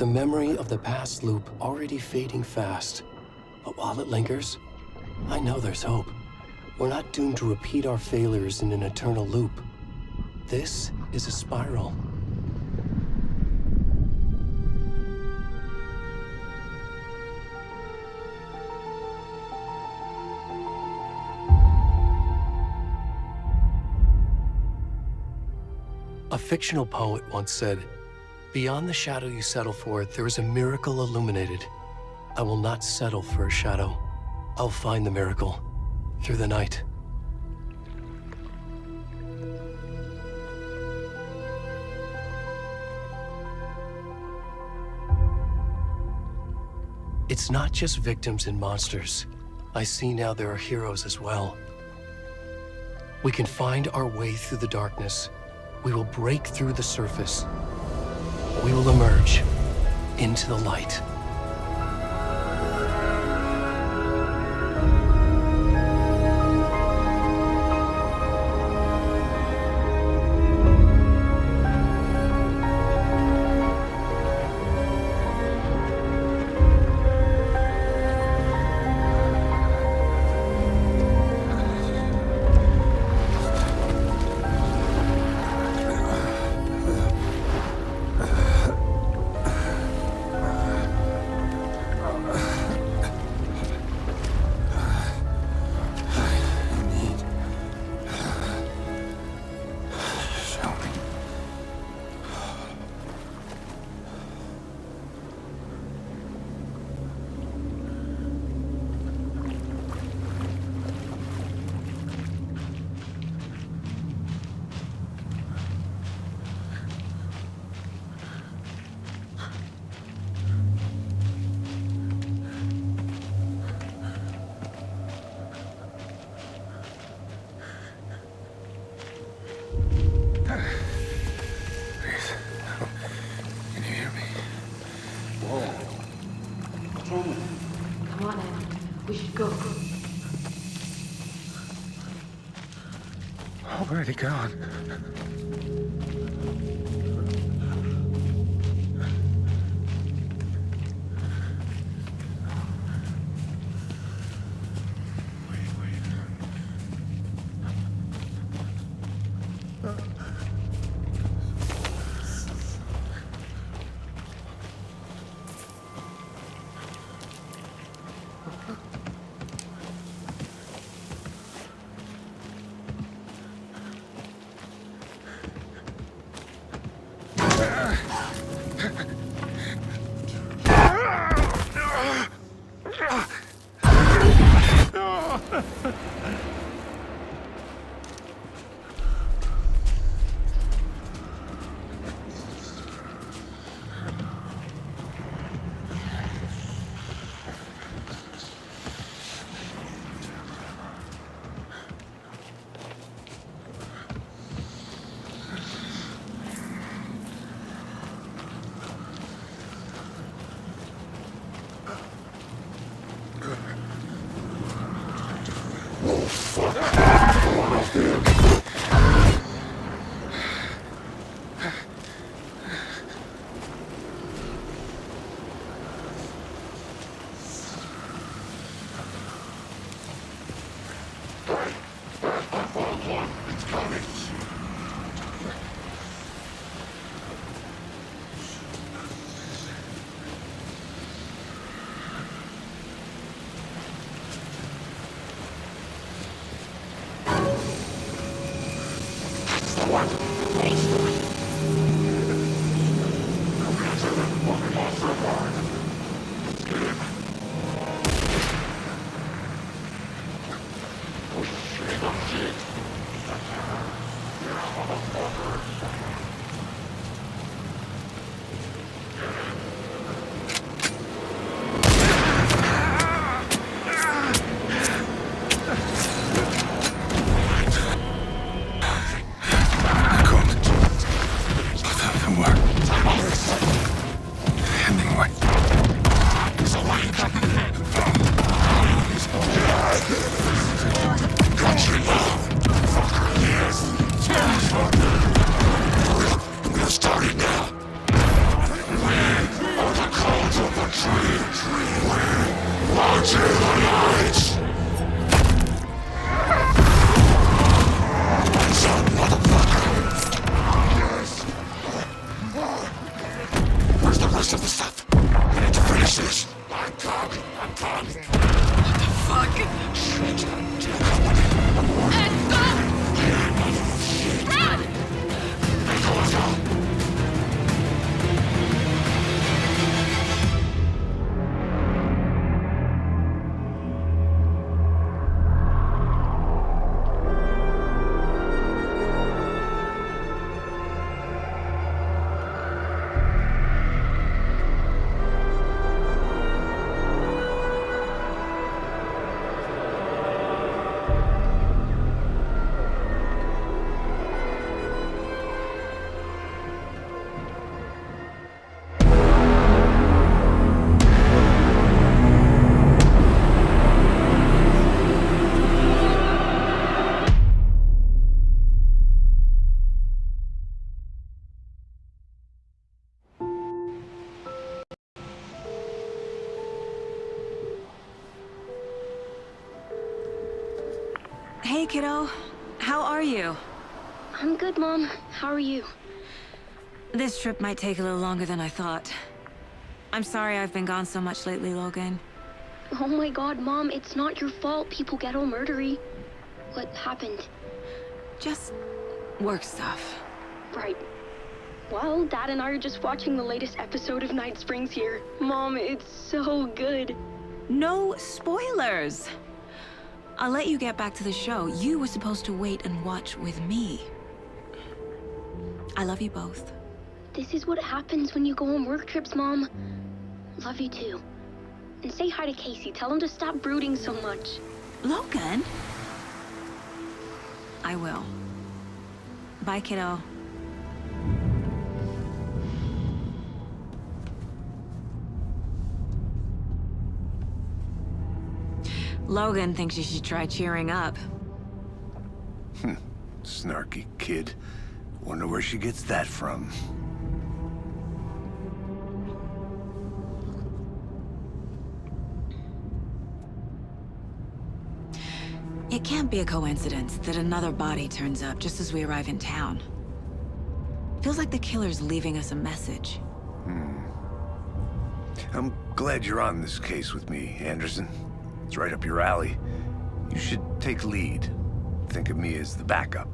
the memory of the past loop already fading fast. But while it lingers, I know there's hope. We're not doomed to repeat our failures in an eternal loop. This is a spiral. A fictional poet once said, "Beyond the shadow you settle for, there is a miracle illuminated. I will not settle for a shadow. I'll find the miracle through the night." It's not just victims and monsters. I see now there are heroes as well. We can find our way through the darkness. We will break through the surface. We will emerge into the light. Come on, Anne. We should go. Already gone. Country. Hey, kiddo. How are you? I'm good, Mom. How are you? This trip might take a little longer than I thought. I'm sorry I've been gone so much lately, Logan. Oh my god, Mom, it's not your fault people get all murdery. What happened? Just work stuff. Right. Well, Dad and I are just watching the latest episode of Night Springs here. Mom, it's so good. No spoilers! I'll let you get back to the show. You were supposed to wait and watch with me. I love you both. This is what happens when you go on work trips, Mom. Love you too. And say hi to Casey. Tell him to stop brooding so much. Logan? I will. Bye, kiddo. Logan thinks you should try cheering up. Snarky kid. Wonder where she gets that from. It can't be a coincidence that another body turns up just as we arrive in town. Feels like the killer's leaving us a message. I'm glad you're on this case with me, Anderson. It's right up your alley. You should take lead. Think of me as the backup.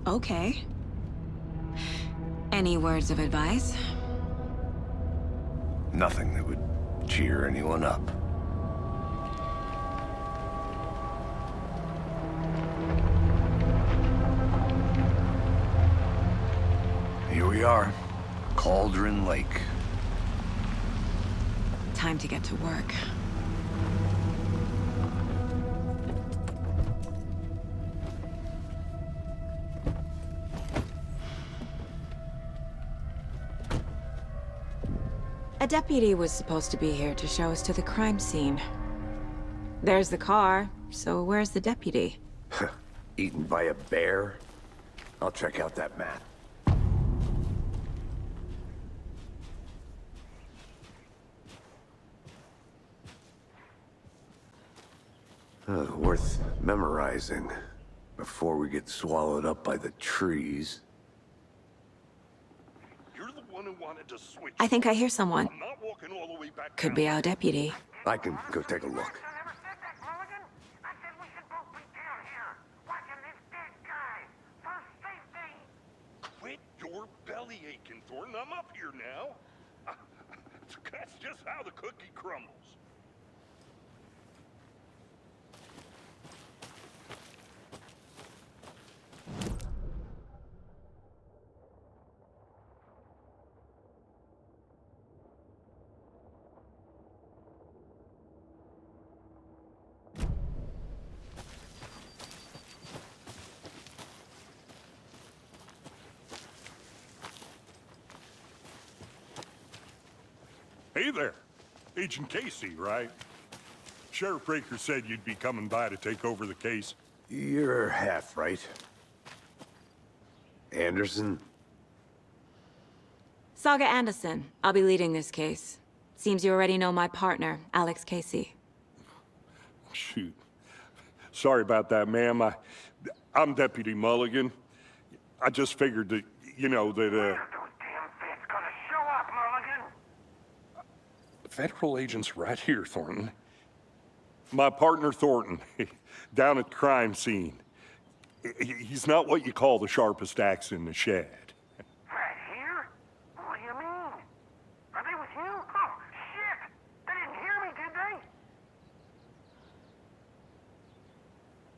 Okay. Any words of advice? Nothing that would cheer anyone up. Here we are. Cauldron Lake. Time to get to work. A deputy was supposed to be here to show us to the crime scene. There's the car, so where's the deputy? Eaten by a bear? I'll check out that map. Worth memorizing before we get swallowed up by the trees. You're the one who wanted to switch. I think I hear someone. I'm not walking all the way back Could down. be our deputy. I can go take a look. Quit your belly aching, Thornton. I'm up here now. That's just how the cookie crumbles. Hey there. Agent Casey, right? Sheriff Breaker said you'd be coming by to take over the case. You're half right. Anderson? Saga Anderson. I'll be leading this case. Seems you already know my partner, Alex Casey. Shoot. Sorry about that, ma'am. I'm Deputy Mulligan. I just figured that, you know, that, Those damn feds gonna show up, Mulligan. federal agent's right here, Thornton. My partner, Thornton, down at the crime scene. He's not what you call the sharpest axe in the shed. Right here? What do you mean? Are they with you? Oh, shit! They didn't hear me, did they?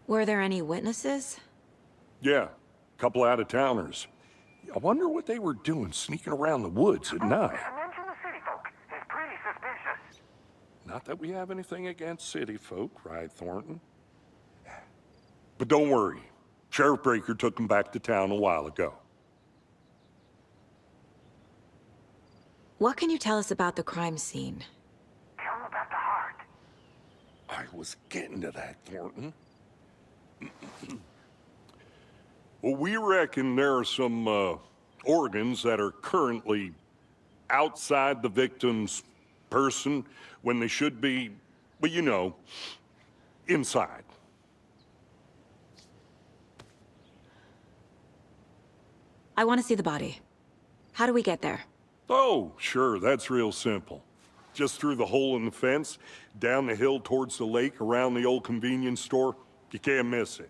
Were there any witnesses? Yeah, a couple out-of-towners. I wonder what they were doing sneaking around the woods at night. Mention the city folk. It's pretty suspicious. Not that we have anything against city folk, right, Thornton? But don't worry. Sheriff Breaker took them back to town a while ago. What can you tell us about the crime scene? Tell them about the heart. I was getting to that, Thornton. Well, we reckon there are some organs that are currently outside the victim's person when they should be, well, you know. inside. I want to see the body. How do we get there? Oh, sure, that's real simple. Just through the hole in the fence, down the hill towards the lake, around the old convenience store. You can't miss it.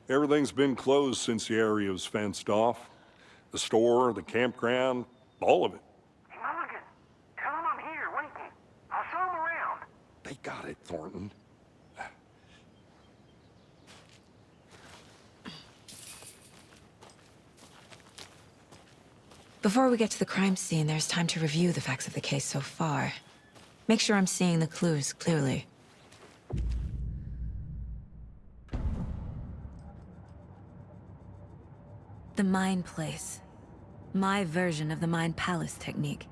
Everything's been closed since the area was fenced off. The store, the campground, all of it. Hey, Mulligan, tell him I'm here waiting. I'll show him around. They got it, Thornton. Before we get to the crime scene, there's time to review the facts of the case so far. Make sure I'm seeing the clues clearly. The Mind Place. My version of the Mind Palace technique.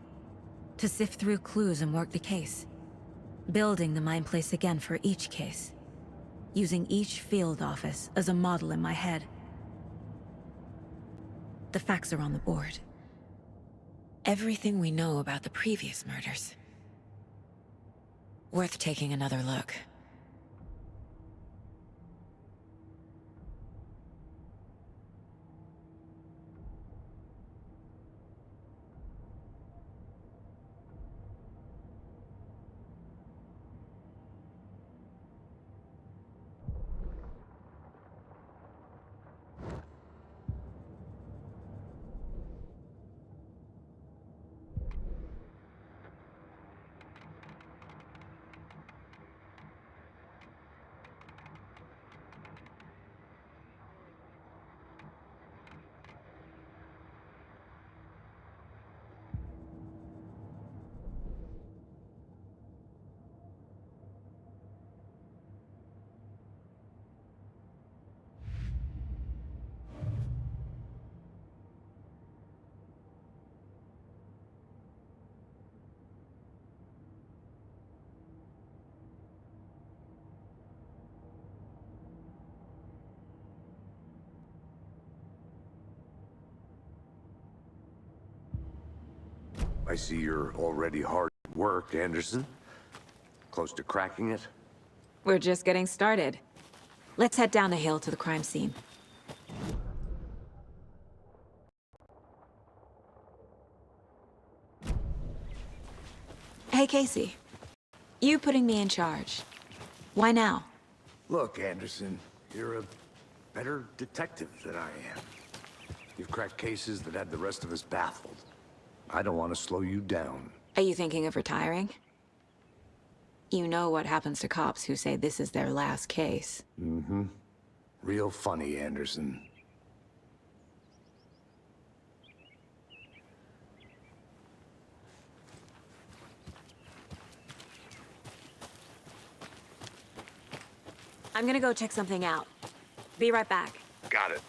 To sift through clues and work the case. Building the Mind Place again for each case. Using each field office as a model in my head. The facts are on the board. Everything we know about the previous murders. Worth taking another look. I see you're already hard at work, Anderson. Close to cracking it? We're just getting started. Let's head down the hill to the crime scene. Hey, Casey. You putting me in charge. Why now? Look, Anderson, you're a better detective than I am. You've cracked cases that had the rest of us baffled. I don't want to slow you down. Are you thinking of retiring? You know what happens to cops who say this is their last case. Mm-hmm. Real funny, Anderson. I'm gonna go check something out. Be right back. Got it.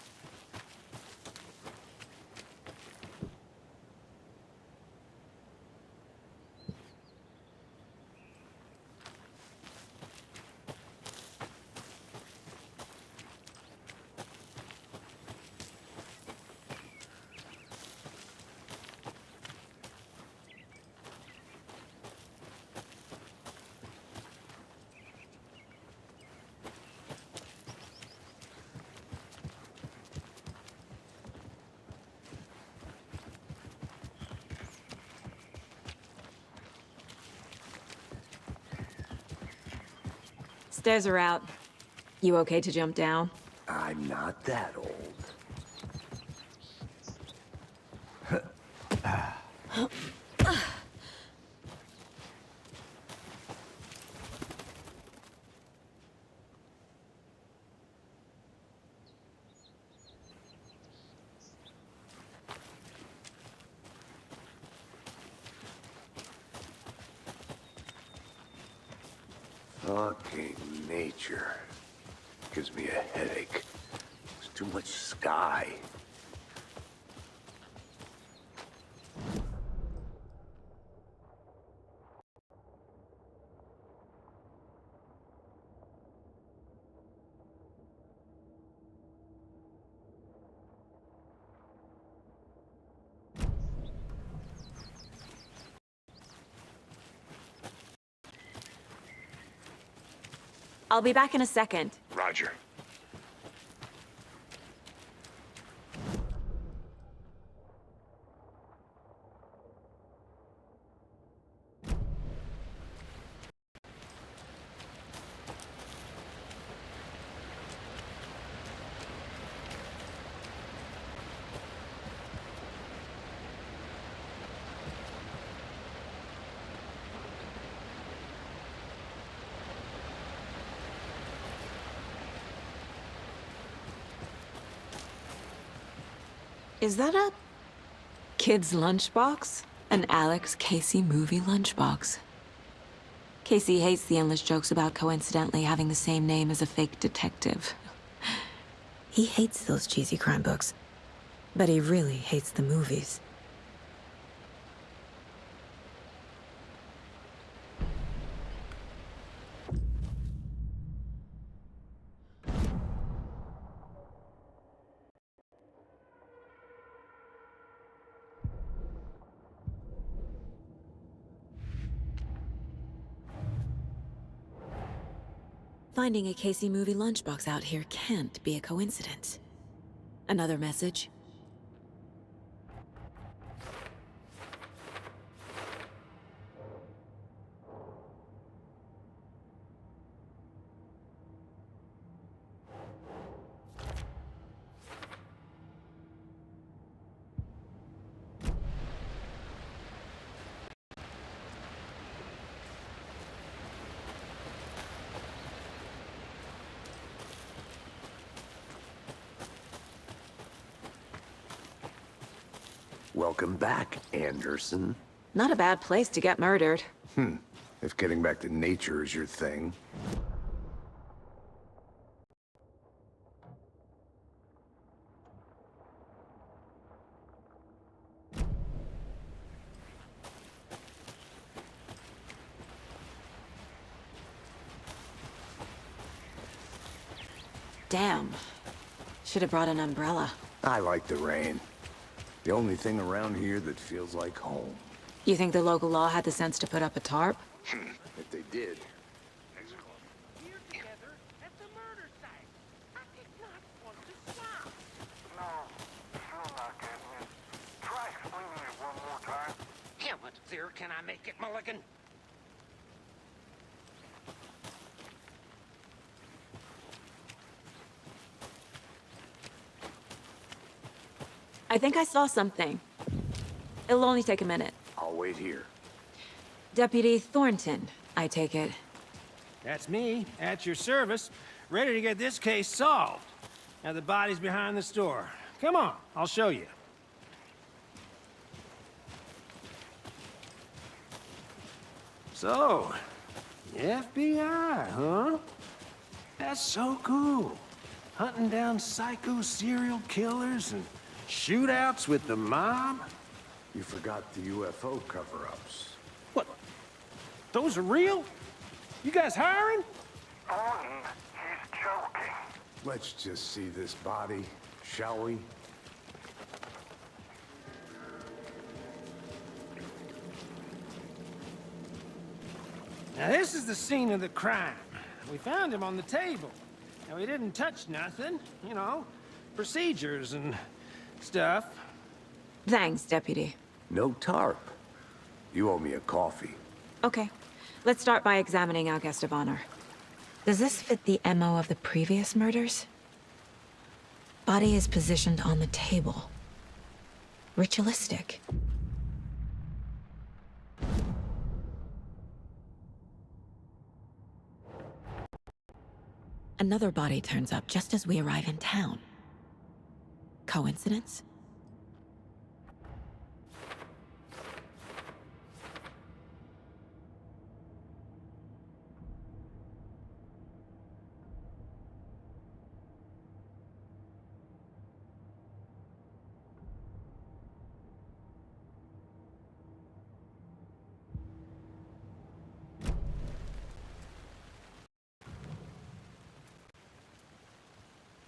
Stairs are out. You okay to jump down? I'm not that old. Fucking nature. Gives me a headache. There's too much sky. I'll be back in a second. Roger. Is that a kid's lunchbox? An Alex Casey movie lunchbox. Casey hates the endless jokes about coincidentally having the same name as a fake detective. He hates those cheesy crime books, but he really hates the movies. Finding a Casey movie lunchbox out here can't be a coincidence. Another message? Welcome back, Anderson. Not a bad place to get murdered. If getting back to nature is your thing. Damn. Should have brought an umbrella. I like the rain. The only thing around here that feels like home. You think the local law had the sense to put up a tarp? If they did. Here together at the murder site. I did not want to stop. No, still not getting it. Try explaining it one more time. How much clearer can I make it, Mulligan? I think I saw something. It'll only take a minute. I'll wait here. Deputy Thornton, I take it. That's me, at your service, ready to get this case solved. Now the body's behind the store. Come on, I'll show you. So, the FBI, huh? That's so cool. Hunting down psycho serial killers and shootouts with the mob? You forgot the UFO cover-ups. What? Those are real? You guys hiring? Thornton, he's joking. Let's just see this body, shall we? Now this is the scene of the crime. We found him on the table. Now he didn't touch nothing, you know, procedures and stuff. Thanks, Deputy. No tarp. You owe me a coffee. Okay. Let's start by examining our guest of honor. Does this fit the MO of the previous murders? Body is positioned on the table. Ritualistic. Another body turns up just as we arrive in town. Coincidence?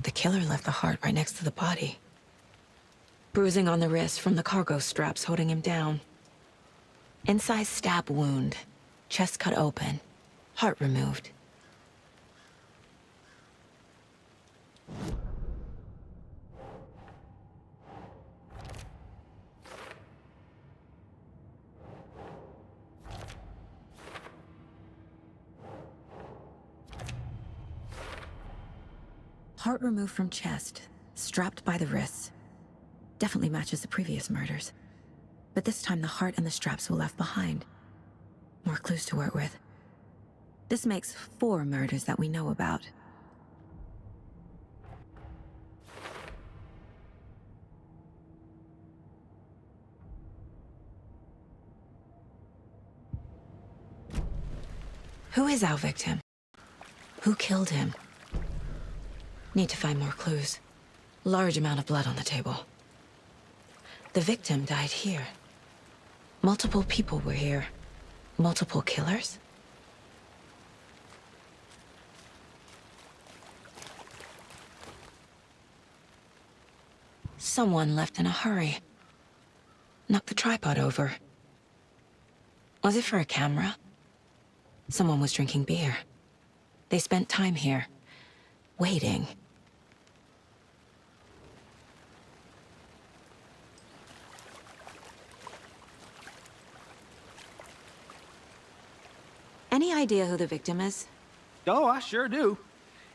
The killer left the heart right next to the body. Bruising on the wrist from the cargo straps holding him down. Inside stab wound. Chest cut open. Heart removed. Part removed from chest, strapped by the wrists. Definitely matches the previous murders. But this time the heart and the straps were left behind. More clues to work with. This makes 4 murders that we know about. Who is our victim? Who killed him? Need to find more clues. Large amount of blood on the table. The victim died here. Multiple people were here. Multiple killers? Someone left in a hurry. Knocked the tripod over. Was it for a camera? Someone was drinking beer. They spent time here, waiting. Any idea who the victim is? Oh, I sure do.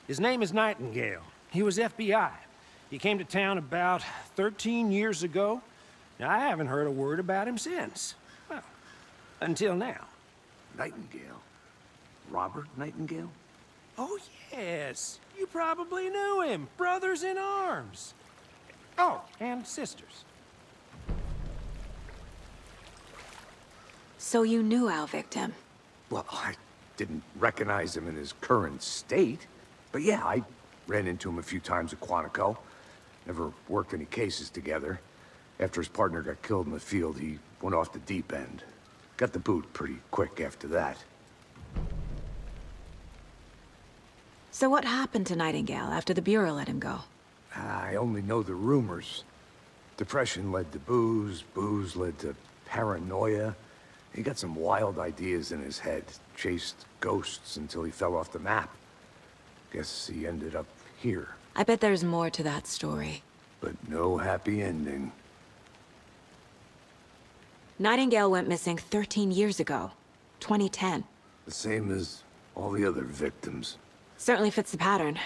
His name is Nightingale. He was FBI. He came to town about 13 years ago. Now, I haven't heard a word about him since. Well, until now. Nightingale? Robert Nightingale? Oh, yes. You probably knew him. Brothers in arms. Oh, and sisters. So you knew our victim? Well, I didn't recognize him in his current state. But yeah, I ran into him a few times at Quantico. Never worked any cases together. After his partner got killed in the field, he went off the deep end. Got the boot pretty quick after that. So what happened to Nightingale after the Bureau let him go? I only know the rumors. Depression led to booze, booze led to paranoia. He got some wild ideas in his head, chased ghosts until he fell off the map. Guess he ended up here. I bet there's more to that story. But no happy ending. Nightingale went missing 13 years ago, 2010. The same as all the other victims. Certainly fits the pattern.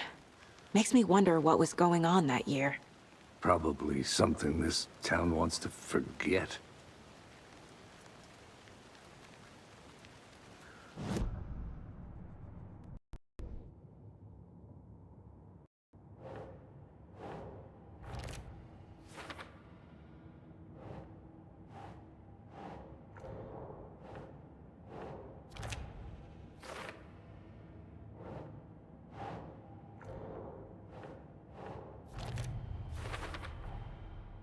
Makes me wonder what was going on that year. Probably something this town wants to forget.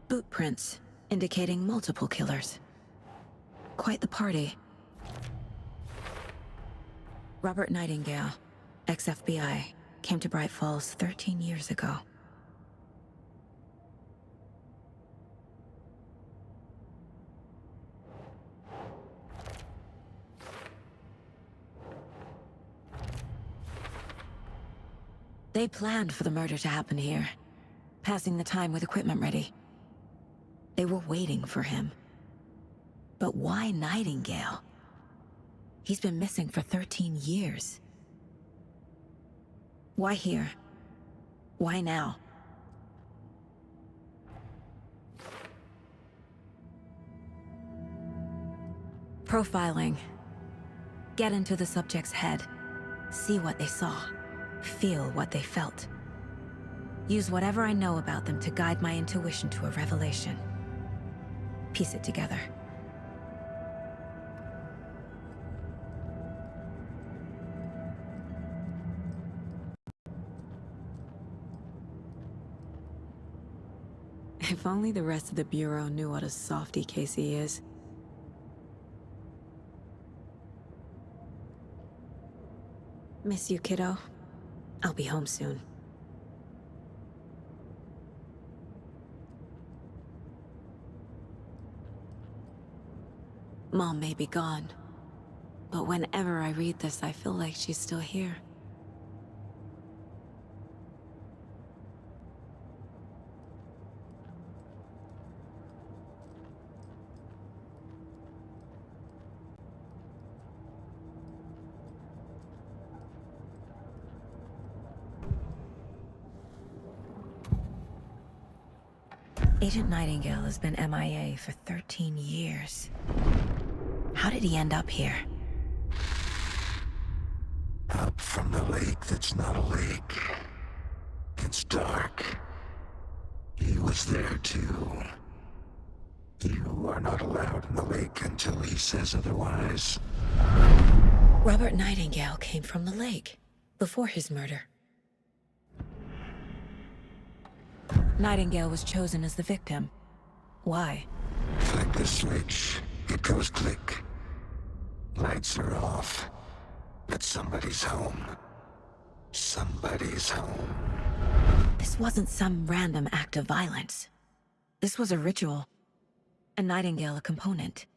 Boot prints, indicating multiple killers. Quite the party. Robert Nightingale, ex-FBI, came to Bright Falls 13 years ago. They planned for the murder to happen here, passing the time with equipment ready. They were waiting for him. But why Nightingale? He's been missing for 13 years. Why here? Why now? Profiling. Get into the subject's head. See what they saw. Feel what they felt. Use whatever I know about them to guide my intuition to a revelation. Piece it together. If only the rest of the Bureau knew what a softy Casey is. Miss you, kiddo. I'll be home soon. Mom may be gone, but whenever I read this, I feel like she's still here. Agent Nightingale has been MIA for 13 years. How did he end up here? Up from the lake that's not a lake. It's dark. He was there too. You are not allowed in the lake until he says otherwise. Robert Nightingale came from the lake, before his murder. Nightingale was chosen as the victim. Why? Flick the switch. It goes click. Lights are off. But somebody's home. Somebody's home. This wasn't some random act of violence. This was a ritual. And Nightingale a component.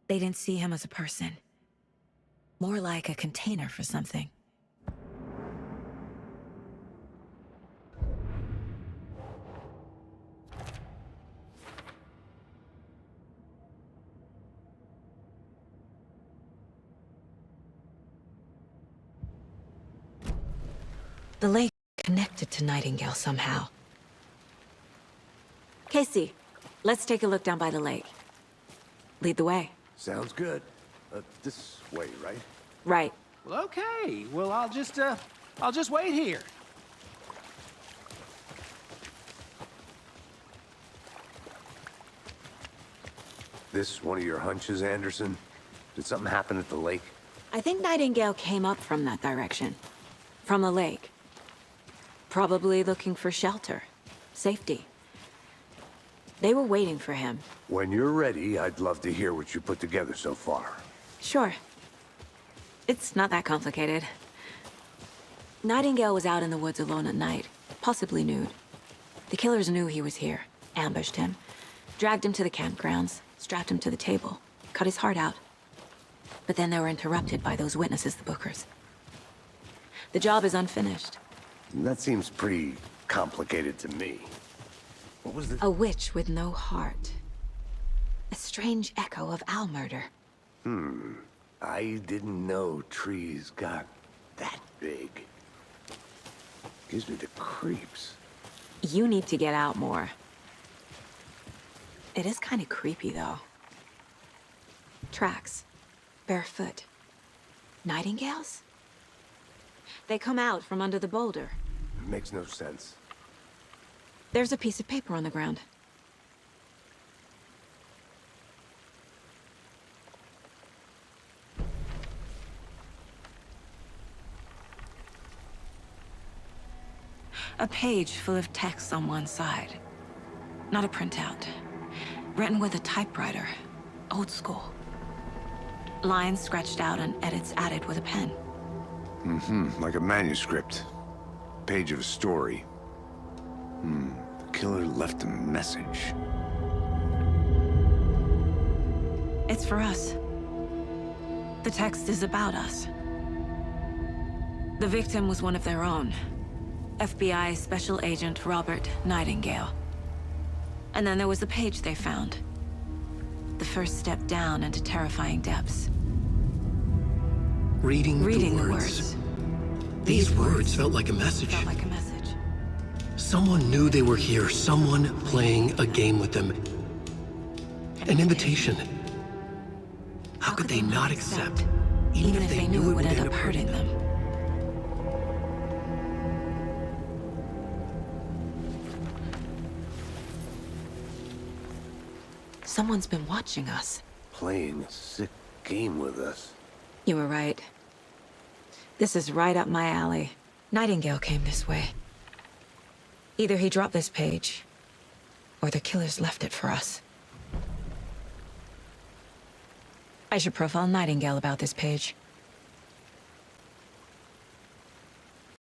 They didn't see him as a person. More like a container for something. The lake connected to Nightingale somehow. Casey, let's take a look down by the lake. Lead the way. Sounds good. This way, right? Right. Well, okay. Well, I'll just wait here. This one of your hunches, Anderson? Did something happen at the lake? I think Nightingale came up from that direction. From the lake. Probably looking for shelter. Safety. They were waiting for him. When you're ready, I'd love to hear what you put together so far. Sure. It's not that complicated. Nightingale was out in the woods alone at night, possibly nude. The killers knew he was here, ambushed him, dragged him to the campgrounds, strapped him to the table, cut his heart out. But then they were interrupted by those witnesses, the Bookers. The job is unfinished. That seems pretty complicated to me. What was the... A witch with no heart. A strange echo of owl murder. I didn't know trees got that big. Gives me the creeps. You need to get out more. It is kind of creepy, though. Tracks. Barefoot. Nightingales? They come out from under the boulder. It makes no sense. There's a piece of paper on the ground. A page full of text on one side. Not a printout. Written with a typewriter. Old school. Lines scratched out and edits added with a pen. Like a manuscript. Page of a story. The killer left a message. It's for us. The text is about us. The victim was one of their own. FBI Special Agent Robert Nightingale. And then there was the page they found. The first step down into terrifying depths. Reading Reading the words. These words felt like a message. Felt like a message. Someone knew they were here, someone playing a game with them. An invitation. How could they not accept, even if they knew it would end up hurting them? Someone's been watching us. Playing a sick game with us. You were right. This is right up my alley. Nightingale came this way. Either he dropped this page, or the killers left it for us. I should profile Nightingale about this page.